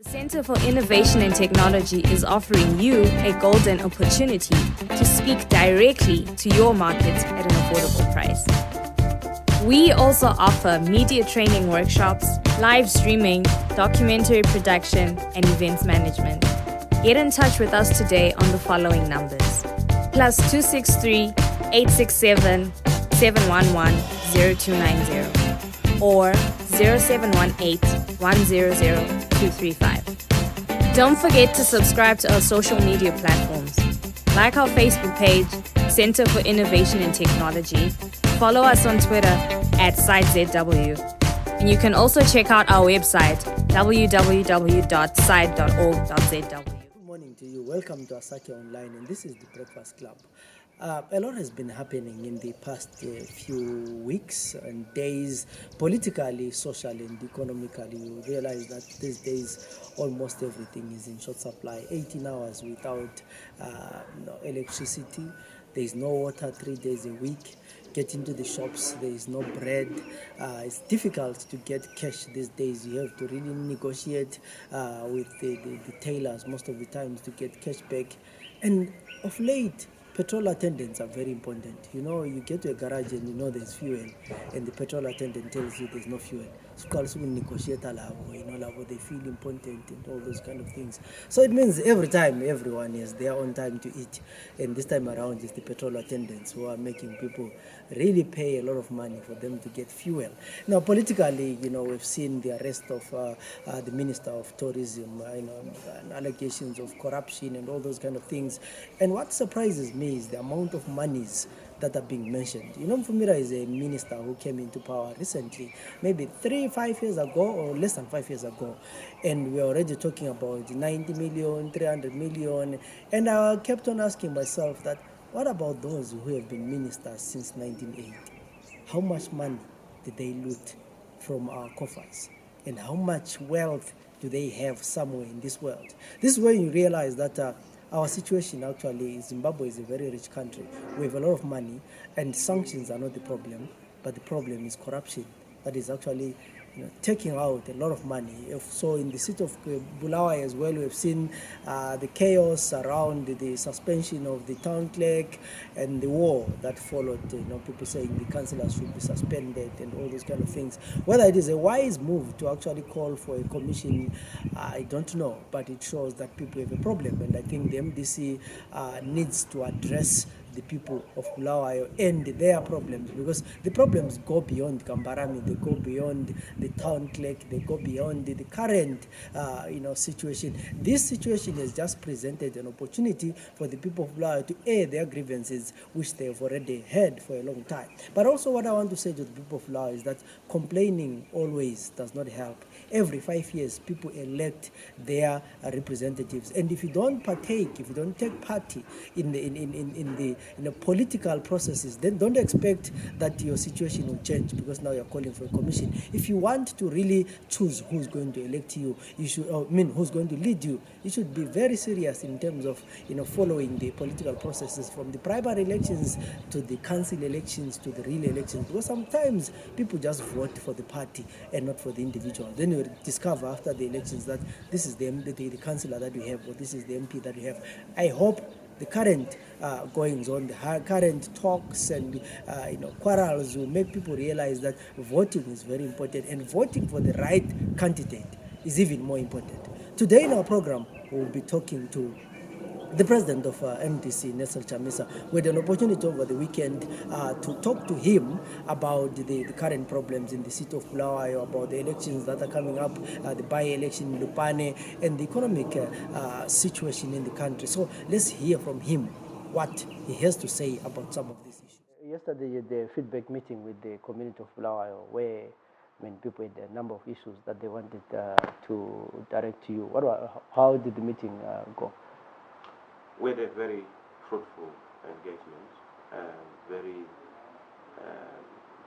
The Center for Innovation and Technology is offering you a golden opportunity to speak directly to your market at an affordable price. We also offer media training workshops, live streaming, documentary production, and events management. Get in touch with us today on the following numbers: +263 867 711 0290 or 0718 100 235. Don't forget to subscribe to our social media platforms. Like our Facebook page, Center for Innovation and Technology. Follow us on Twitter @SiteZW. And you can also check out our website, www.site.org.zw. Good morning to you. Welcome to Asake Online, and this is the Breakfast Club. A lot has been happening in the past few weeks and days, politically, socially, and economically. You realize that these days almost everything is in short supply. 18 hours without electricity. There is no water 3 days a week. Get into the shops, there is no bread. It's difficult to get cash these days. You have to really negotiate with the tailors most of the times to get cash back. And of late, petrol attendants are very important. You know, you get to a garage and you know there's fuel, and the petrol attendant tells you there's no fuel. So also negotiate they feel important and all those kind of things. So it means every time everyone is there on time to eat, and this time around it's the petrol attendants who are making people really pay a lot of money for them to get fuel. Now politically, we've seen the arrest of the Minister of Tourism, and allegations of corruption and all those kind of things. And what surprises me is the amount of monies that are being mentioned. Mfumira is a minister who came into power recently, maybe 5 years ago or less than 5 years ago. And we're already talking about 90 million, 300 million. And I kept on asking myself that, what about those who have been ministers since 1980? How much money did they loot from our coffers? And how much wealth do they have somewhere in this world? This is when you realize that our situation actually, Zimbabwe is a very rich country. We have a lot of money, and sanctions are not the problem, but the problem is corruption. That is actually taking out a lot of money. So in the city of Bulawayo as well, we've seen the chaos around the suspension of the town clerk and the war that followed. People saying the councillors should be suspended and all those kind of things. Whether it is a wise move to actually call for a commission, I don't know, but it shows that people have a problem, and I think the MDC needs to address the people of Bulawayo and their problems, because the problems go beyond Kambarami, they go beyond the town clerk, they go beyond the current situation. This situation has just presented an opportunity for the people of Bulawayo to air their grievances, which they have already had for a long time. But also what I want to say to the people of Bulawayo is that complaining always does not help. Every 5 years, people elect their representatives, and if you don't partake, if you don't take part in the political processes, then don't expect that your situation will change because now you're calling for a commission. If you want to really choose who's going to elect you, who's going to lead you, you should be very serious in terms of following the political processes from the primary elections to the council elections to the real elections, because sometimes people just vote for the party and not for the individual. Then you discover after the elections that this is the councillor that we have, or this is the MP that we have. I hope the current goings on, the current talks and quarrels will make people realize that voting is very important, and voting for the right candidate is even more important. Today in our program, we'll be talking to the president of MDC, Chamisa. We had an opportunity over the weekend to talk to him about the current problems in the city of Bulawayo, about the elections that are coming up, the by-election in Lupane, and the economic situation in the country. So let's hear from him what he has to say about some of these issues. Yesterday, the feedback meeting with the community of Bulawayo, where people had a number of issues that they wanted to direct to you. How did the meeting go? We had a very fruitful engagement, very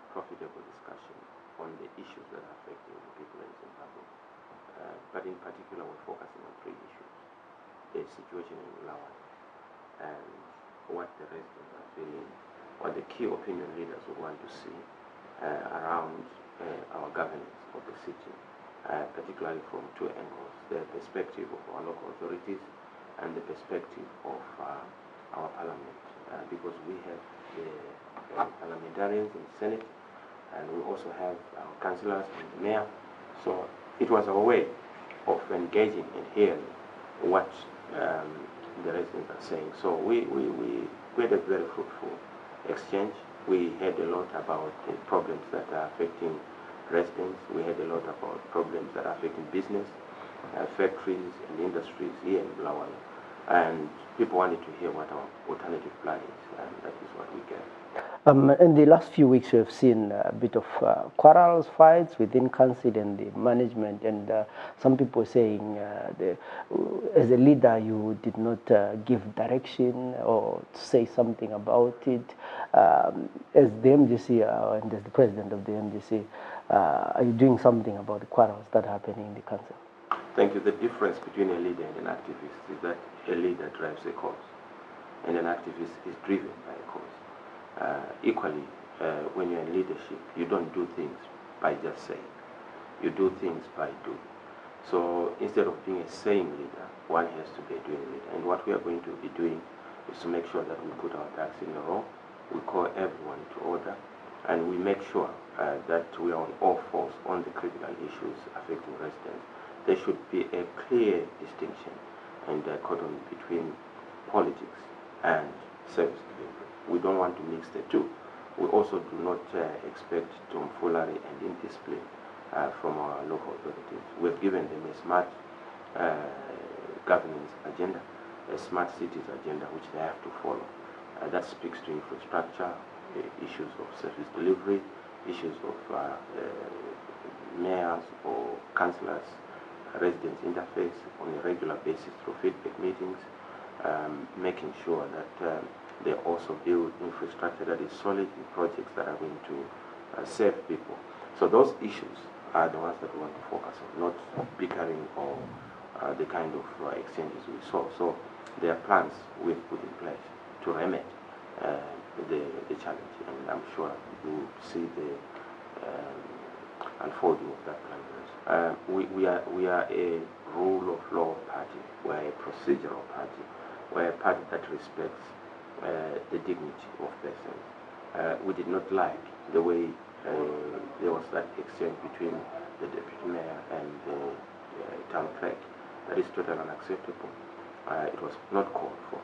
profitable discussion on the issues that are affecting the people in Zimbabwe. But in particular, we're focusing on 3 issues: the situation in Bulawayo, and what the residents are feeling, what the key opinion leaders would want to see around our governance of the city, particularly from two angles: the perspective of our local authorities and the perspective of our parliament, because we have the parliamentarians in the Senate, and we also have our councillors and the mayor. So it was a way of engaging and hearing what the residents are saying. So we had a very fruitful exchange. We heard a lot about the problems that are affecting residents. We heard a lot about problems that are affecting business, factories and industries here in Bulawayo. And people wanted to hear what our alternative plan is, and that is what we get. In the last few weeks, we have seen a bit of quarrels, fights within council and the management, and some people saying, as a leader, you did not give direction or say something about it. As the MDC and as the president of the MDC, are you doing something about the quarrels that are happening in the council? Thank you. The difference between a leader and an activist is that a leader drives a cause, and an activist is driven by a cause. Equally, when you're in leadership, you don't do things by just saying. You do things by doing. So instead of being a saying leader, one has to be a doing leader. And what we are going to be doing is to make sure that we put our ducks in a row, we call everyone to order, and we make sure that we are on all fours on the critical issues affecting residents. There should be a clear distinction and dichotomy between politics and service delivery. We don't want to mix the two. We also do not expect tomfoolery and indiscipline from our local authorities. We've given them a smart governance agenda, a smart cities agenda, which they have to follow. That speaks to infrastructure, issues of service delivery, issues of mayors or councillors, residents interface on a regular basis through feedback meetings, making sure that they also build infrastructure that is solid in projects that are going to serve people. So those issues are the ones that we want to focus on, not bickering or the kind of exchanges we saw. So there are plans we've put in place to remedy the challenge, and I'm sure you will see the unfolding of that plan. We are a rule of law party. We're a procedural party. We're a party that respects the dignity of persons. We did not like the way there was that exchange between the deputy mayor and the town clerk. That is totally unacceptable. It was not called for.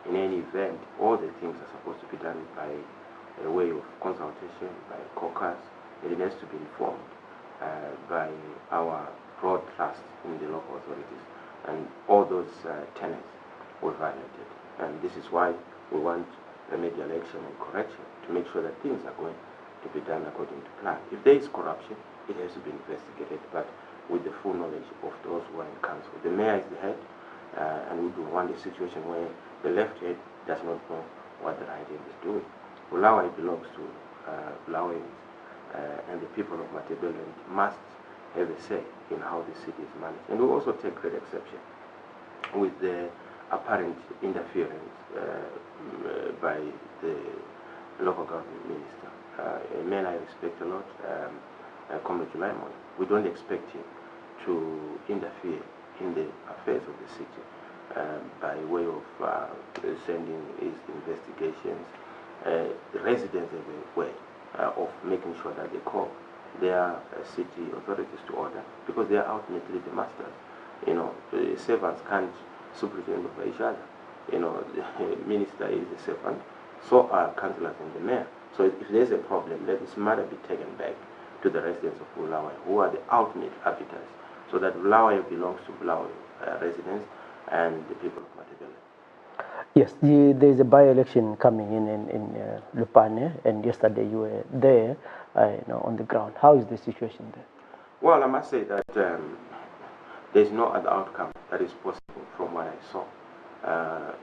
In any event, all the things are supposed to be done by a way of consultation, by caucus. It has to be informed by our broad trust in the local authorities. And all those tenets were violated. And this is why we want remedial action and correction to make sure that things are going to be done according to plan. If there is corruption, it has to be investigated, but with the full knowledge of those who are in council. The mayor is the head, and we don't want a situation where the left head does not know what the right hand is doing. Bulawayo belongs to Bulawayoans, and the people of Ndebele must have a say in how the city is managed. And we also take great exception with the apparent interference by the local government minister, a man I respect a lot, Comrade Julaimon. We don't expect him to interfere in the affairs of the city by way of sending his investigations. The residents have a way of making sure that they call their city authorities to order, because they are ultimately the masters. You know, the servants can't superintend over each other. You know, the minister is a servant, so are councillors and the mayor. So if there's a problem, let this matter be taken back to the residents of Bulawayo, who are the ultimate arbiters, so that Bulawayo belongs to Bulawayo residents and the people of Ndebele. Yes, there's a by-election coming in Lupane, and yesterday you were there on the ground. How is the situation there? Well, I must say that there's no other outcome that is possible from what I saw.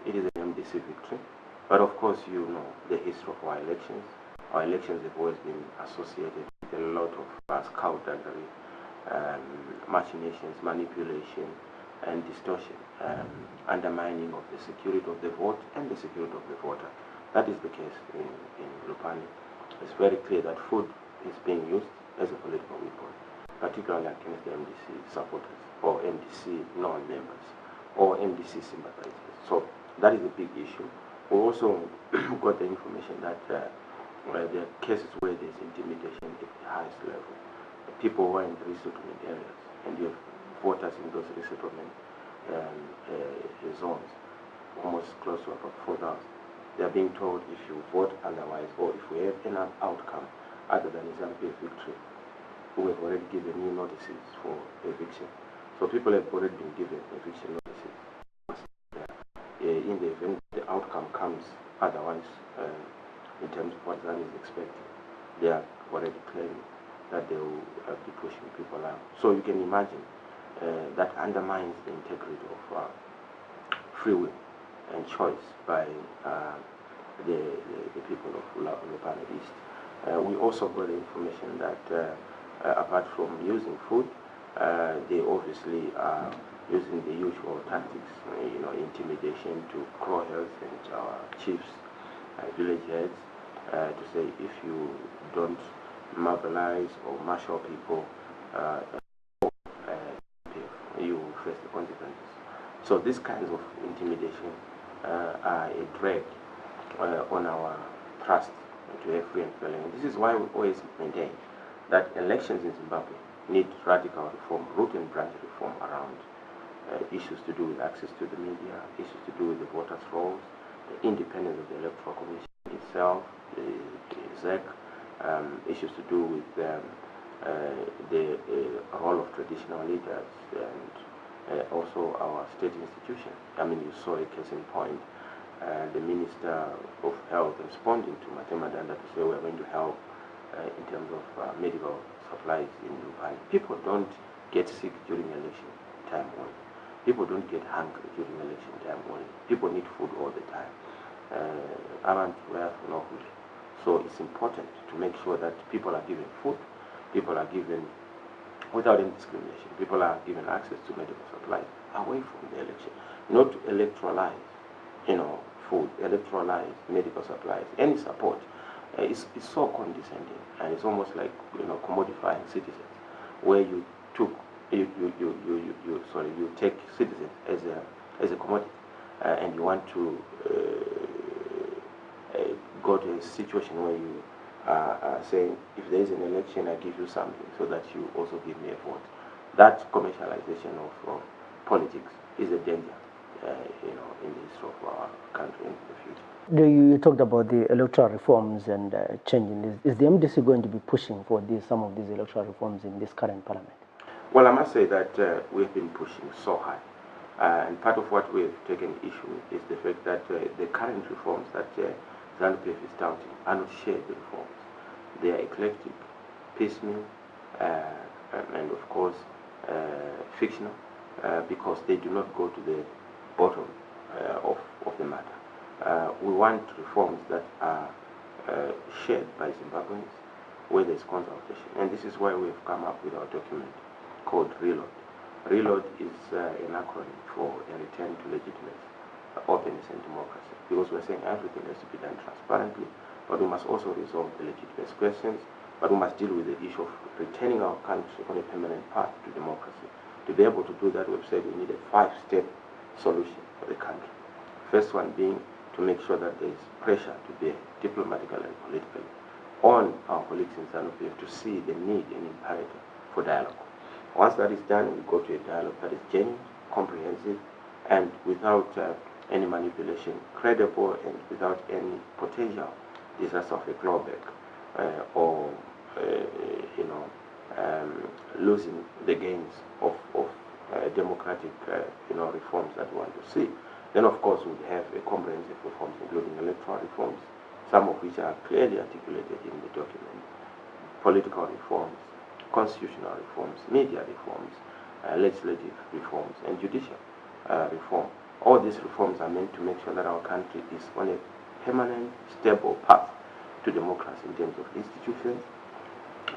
It is an MDC victory, but of course you know the history of our elections. Our elections have always been associated with a lot of skullduggery, machinations, manipulation, and distortion, undermining of the security of the vote and the security of the voter. That is the case in Lupane. It's very clear that food is being used as a political weapon. particularly against the MDC supporters or MDC non-members or MDC sympathizers. So that is a big issue. We also got the information that there are cases where there's intimidation at the highest level. People who are in the resettlement areas, and you have voters in those resettlement zones, almost close to about 4,000. They are being told if you vote otherwise, or if we have any outcome other than Zimbabwe victory, we have already given new notices for eviction. So people have already been given eviction notices. In the event the outcome comes otherwise, in terms of what Zambia is expecting, they are already claiming that they will be pushing people out. So you can imagine that undermines the integrity of free will and choice by the people of Lupane East. We also got the information that apart from using food, they obviously are using the usual tactics, intimidation to quarrels and our chiefs, village heads, to say if you don't mobilize or marshal people, you face the consequences. So these kinds of intimidation are a drag on our trust to a free and fair election. This is why we always maintain that elections in Zimbabwe need radical reform, root and branch reform around issues to do with access to the media, issues to do with the voters' rolls, the independence of the Electoral Commission itself, the ZEC, issues to do with the role of traditional leaders and also our state institutions. I mean, you saw a case in point, the Minister of Health responding to Matema Danda to say we're going to help in terms of medical supplies in Lupane. People don't get sick during election time only. People don't get hungry during election time only. People need food all the time. So it's important to make sure that people are given food, people are given, without any discrimination, people are given access to medical supplies away from the election. Not to electrolyze, food, electrolyze medical supplies, any support. It's so condescending, and it's almost like commodifying citizens, where you take citizens as a commodity, and you want to go to a situation where you are saying, if there is an election, I give you something, so that you also give me a vote. That commercialization of politics is a danger, in the history of our country in the future. You talked about the electoral reforms and changing this. Is the MDC going to be pushing for some of these electoral reforms in this current parliament? Well, I must say that we've been pushing so high. And part of what we've taken issue with is the fact that the current reforms that ZANU-PF is touting are not shared reforms. They are eclectic, piecemeal, and of course fictional, because they do not go to the bottom of the matter. We want reforms that are shared by Zimbabweans, where there's consultation. And this is why we've come up with our document called RELOAD. RELOAD is an acronym for a return to legitimacy, openness and democracy. Because we're saying everything has to be done transparently, but we must also resolve the legitimate questions, but we must deal with the issue of returning our country on a permanent path to democracy. To be able to do that, we've said we need a 5-step solution for the country. First one being to make sure that there is pressure to bear, diplomatically and politically, on our colleagues in ZANU-PF to see the need and imperative for dialogue. Once that is done, we go to a dialogue that is genuine, comprehensive, and without any manipulation, credible, and without any potential disaster of a clawback or losing the gains of democratic reforms that we want to see. Then, of course, we have a comprehensive reforms, including electoral reforms, some of which are clearly articulated in the document, political reforms, constitutional reforms, media reforms, legislative reforms, and judicial reform. All these reforms are meant to make sure that our country is on a permanent, stable path to democracy in terms of institutions,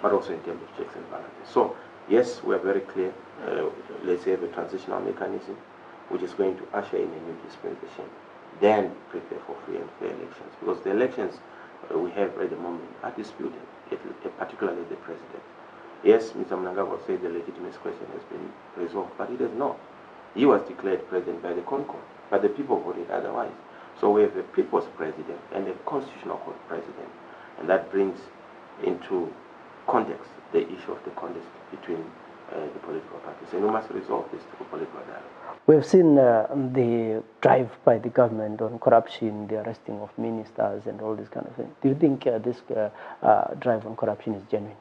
but also in terms of checks and balances. So, yes, we are very clear. Let's have a transitional mechanism which is going to usher in a new dispensation, then prepare for free and fair elections. Because the elections we have at the moment are disputed, particularly the president. Yes, Mr. Mnangagwa said the legitimacy question has been resolved, but it has not. He was declared president by the Concord, but the people voted otherwise. So we have a people's president and a constitutional court president, and that brings into context the issue of the contest between the political parties. And we must resolve this through political dialogue. We've seen the drive by the government on corruption, the arresting of ministers and all this kind of thing. Do you think this drive on corruption is genuine?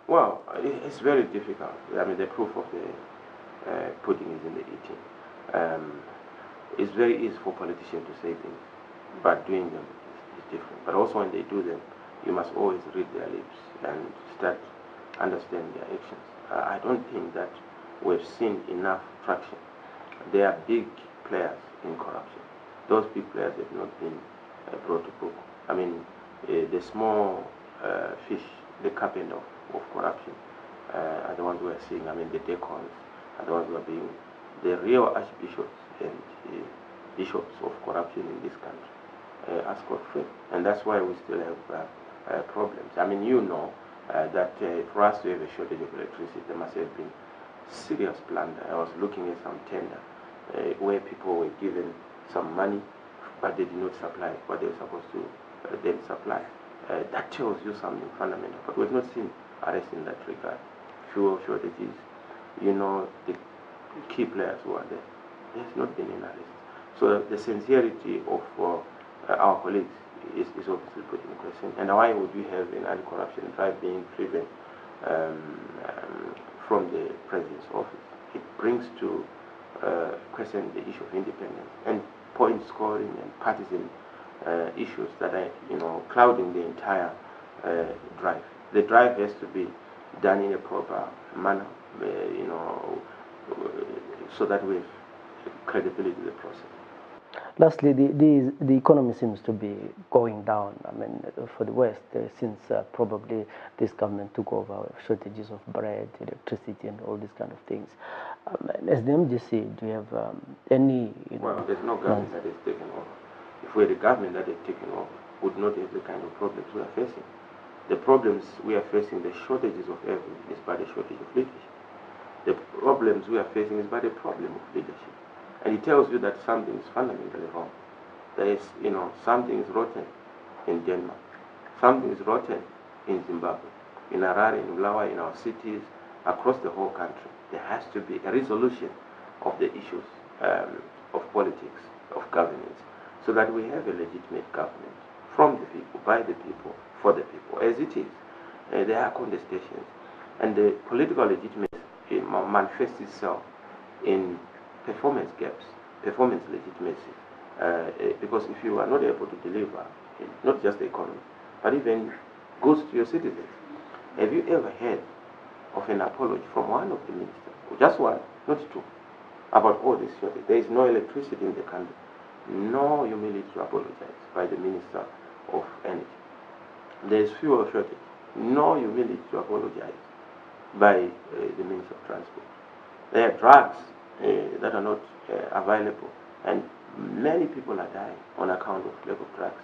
Well, it's very difficult. I mean, the proof of the pudding is in the eating. It's very easy for politicians to say things, but doing them is different. But also when they do them, you must always read their lips and start understanding their actions. I don't think that we've seen enough traction. There are big players in corruption. Those big players have not been brought to book. I mean, the small fish, the captain of corruption, are the ones we are seeing. I mean, the deacons are the ones who are being the real archbishops and bishops of corruption in this country are scot-free. And that's why we still have problems. I mean, you know that for us to have a shortage of electricity, there must have been serious blunder. I was looking at some tender where people were given some money, but they did not supply what they were supposed to then supply. That tells you something fundamental, but we've not seen arrest in that regard. Fuel shortages, you know, the key players who are there, there's not been an arrest. So the sincerity of our colleagues is obviously put in question. And why would we have an anti-corruption drive being driven from the president's office? It brings to question the issue of independence and point scoring and partisan issues that are, you know, clouding the entire drive. The drive has to be done in a proper manner, you know, so that we have credibility in the process. Lastly, the economy seems to be going down. I mean, for the West, since probably this government took over, shortages of bread, electricity, and all these kind of things. As the MGC, do you have any? Well, there's no government that has taken over. If we're the government that has taken over, would not have the kind of problems we are facing. The problems we are facing, the shortages of everything, is by the shortage of leadership. The problems we are facing is by the problem of leadership. And it tells you that something is fundamentally wrong. There is, you know, something is rotten in Denmark. Something is rotten in Zimbabwe, in Harare, in Ulawa, in our cities, across the whole country. There has to be a resolution of the issues of politics, of governance, so that we have a legitimate government from the people, by the people, for the people. As it is, there are contestations. And the political legitimacy manifests itself in performance gaps, performance legitimacy. Because if you are not able to deliver, not just the economy, but even goods to your citizens, have you ever heard of an apology from one of the ministers, just one, not two, about all this shortage? There is no electricity in the country. No humility to apologize by the Minister of Energy. There is fuel shortage. No humility to apologize by the Minister of Transport. There are drugs that are not available, and many people are dying on account of lack of drugs.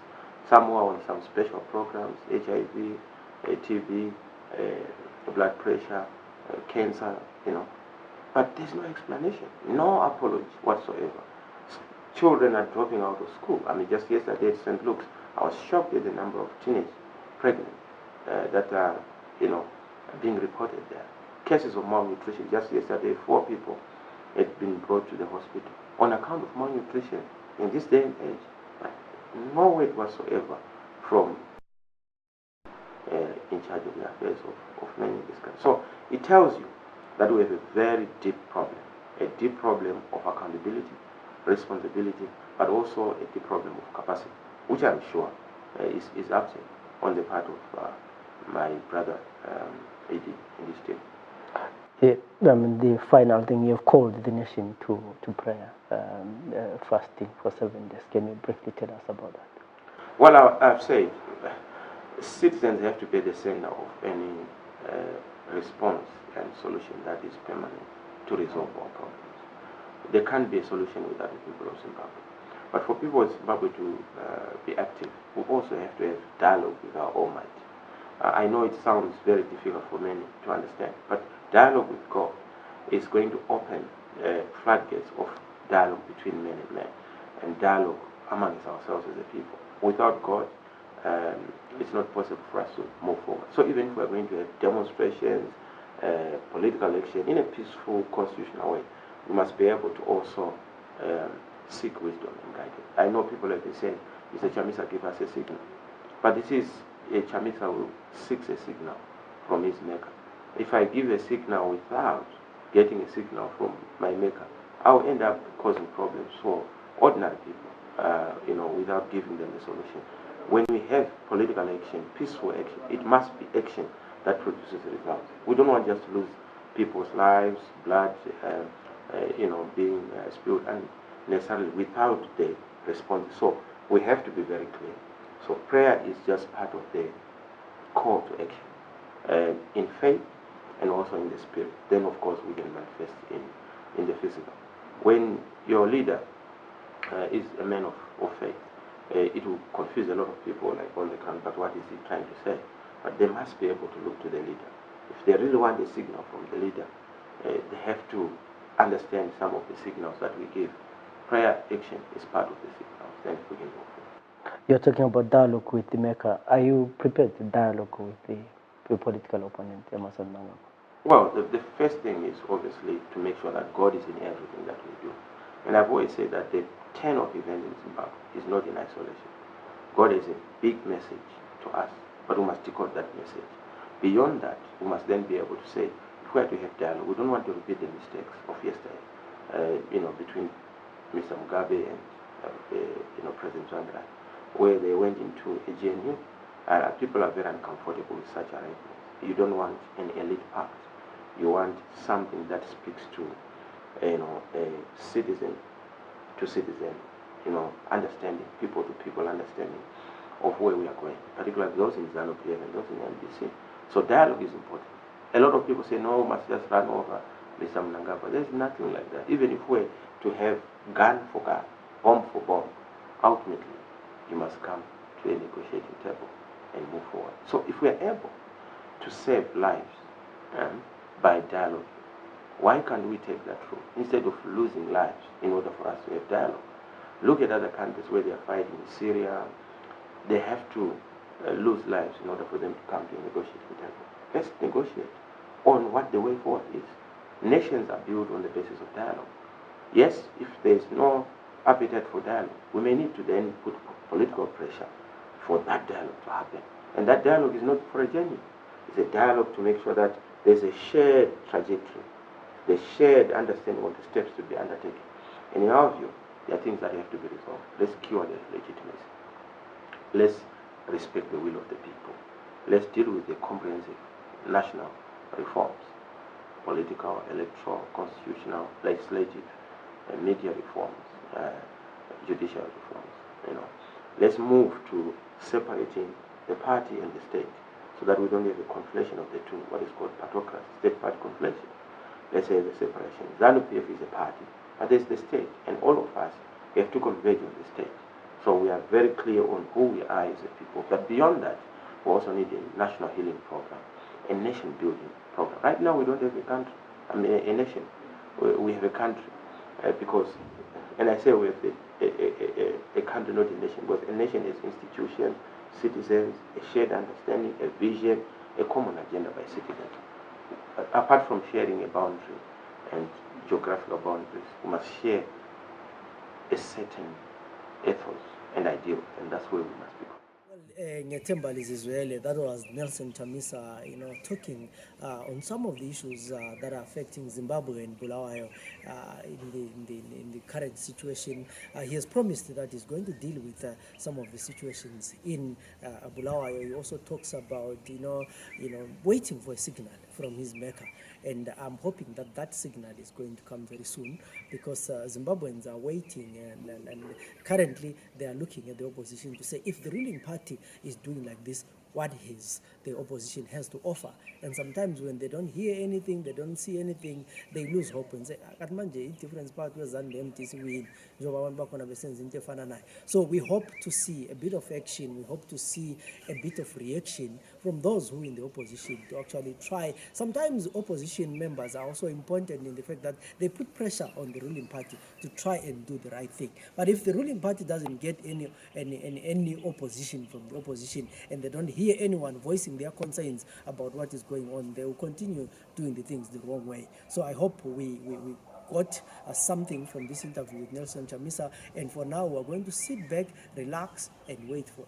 Some who are on some special programs, HIV, TB, blood pressure, cancer, you know. But there's no explanation, no apology whatsoever. Children are dropping out of school. I mean, just yesterday at St. Luke's, I was shocked at the number of teenage pregnant that are, you know, being reported there. Cases of malnutrition. Just yesterday, 4 people had been brought to the hospital on account of malnutrition in this day and age. But no word whatsoever from in charge of the affairs of many in this country. So it tells you that we have a very deep problem of accountability, responsibility, but also a deep problem of capacity, which I'm sure is absent on the part of my brother AD in this team. The final thing, you've called the nation to prayer, fasting for 7 days. Can you briefly tell us about that? Well, I've said citizens have to be the center of any response and solution that is permanent to resolve our problems. There can't be a solution without the people of Zimbabwe. But for people of Zimbabwe to be active, we also have to have dialogue with our Almighty. I know it sounds very difficult for many to understand, but dialogue with God is going to open floodgates of dialogue between men and men, and dialogue amongst ourselves as a people. Without God, it's not possible for us to move forward. So even if we're going to have demonstrations, political action in a peaceful, constitutional way, we must be able to also seek wisdom and guidance. I know people have been saying, Mr. Chamisa, give us a signal. But this is a Chamisa who seeks a signal from his maker. If I give a signal without getting a signal from my maker, I'll end up causing problems for ordinary people, without giving them a solution. When we have political action, peaceful action, it must be action that produces results. We don't want just to lose people's lives, blood, being spilled, and necessarily without the response. So we have to be very clear. So prayer is just part of the call to action, in faith and also in the spirit. Then, of course, we can manifest in the physical. When your leader is a man of faith, it will confuse a lot of people like on the ground, but what is he trying to say? But they must be able to look to the leader. If they really want a signal from the leader, they have to understand some of the signals that we give. Prayer action is part of the signals, then we can go forward. You're talking about dialogue with the maker. Are you prepared to dialogue with the political opponent, Emerson Mnangagwa? Well, the first thing is obviously to make sure that God is in everything that we do. And I've always said that the turn of events in Zimbabwe is not in isolation. God has a big message to us, but we must decode that message. Beyond that, we must then be able to say, if we are to have dialogue, we don't want to repeat the mistakes of yesterday, between Mr. Mugabe and President Zenzele, where they went into a GNU. People are very uncomfortable with such arrangements. You don't want an elite pact. You want something that speaks to, a citizen to citizen, understanding, people to people understanding of where we are going, particularly those in ZANU-PF and those in MDC. So dialogue is important. A lot of people say, no, we must just run over Mr. Mnangagwa. There's nothing like that. Even if we're to have gun for gun, bomb for bomb, ultimately, you must come to a negotiating table and move forward. So if we are able to save lives by dialogue, why can't we take that route instead of losing lives in order for us to have dialogue? Look at other countries where they are fighting in Syria. They have to lose lives in order for them to come to a negotiating table. Let's negotiate on what the way forward is. Nations are built on the basis of dialogue. Yes, if there is no appetite for dialogue, we may need to then put political pressure for that dialogue to happen. And that dialogue is not for a genuine. It's a dialogue to make sure that there's a shared trajectory, the shared understanding of the steps to be undertaken. And in our view, there are things that have to be resolved. Let's cure the legitimacy. Let's respect the will of the people. Let's deal with the comprehensive national reforms, political, electoral, constitutional, legislative, media reforms, judicial reforms. Let's move to separating the party and the state so that we don't have a conflation of the two, what is called partocracy, state-party conflation. Let's say the separation. ZANU-PF is a party, but there's the state, and all of us have to converge on the state. So we are very clear on who we are as a people. But beyond that, we also need a national healing program, a nation-building program. Right now, we don't have a country, a nation. We have a country because, and I say we have a country, not a nation, because a nation is institution, citizens, a shared understanding, a vision, a common agenda by citizens. Apart from sharing a boundary and geographical boundaries, we must share a certain ethos and ideal, and that's where we must be. Ngethemba Zenzele, that was Nelson Chamisa, talking on some of the issues that are affecting Zimbabwe and Bulawayo in the current situation. He has promised that he's going to deal with some of the situations in Bulawayo. He also talks about waiting for a signal from his maker, and I'm hoping that that signal is going to come very soon, because Zimbabweans are waiting, and currently they are looking at the opposition to say, if the ruling party is doing like this, what the opposition has to offer. And sometimes when they don't hear anything, they don't see anything, they lose hope and say, difference part was so we hope to see a bit of action, we hope to see a bit of reaction from those who are in the opposition to actually try. Sometimes opposition members are also important in the fact that they put pressure on the ruling party to try and do the right thing. But if the ruling party doesn't get any opposition from the opposition, and they don't hear anyone voicing their concerns about what is going on, they will continue doing the things the wrong way. So I hope we got something from this interview with Nelson Chamisa, and for now we're going to sit back, relax, and wait for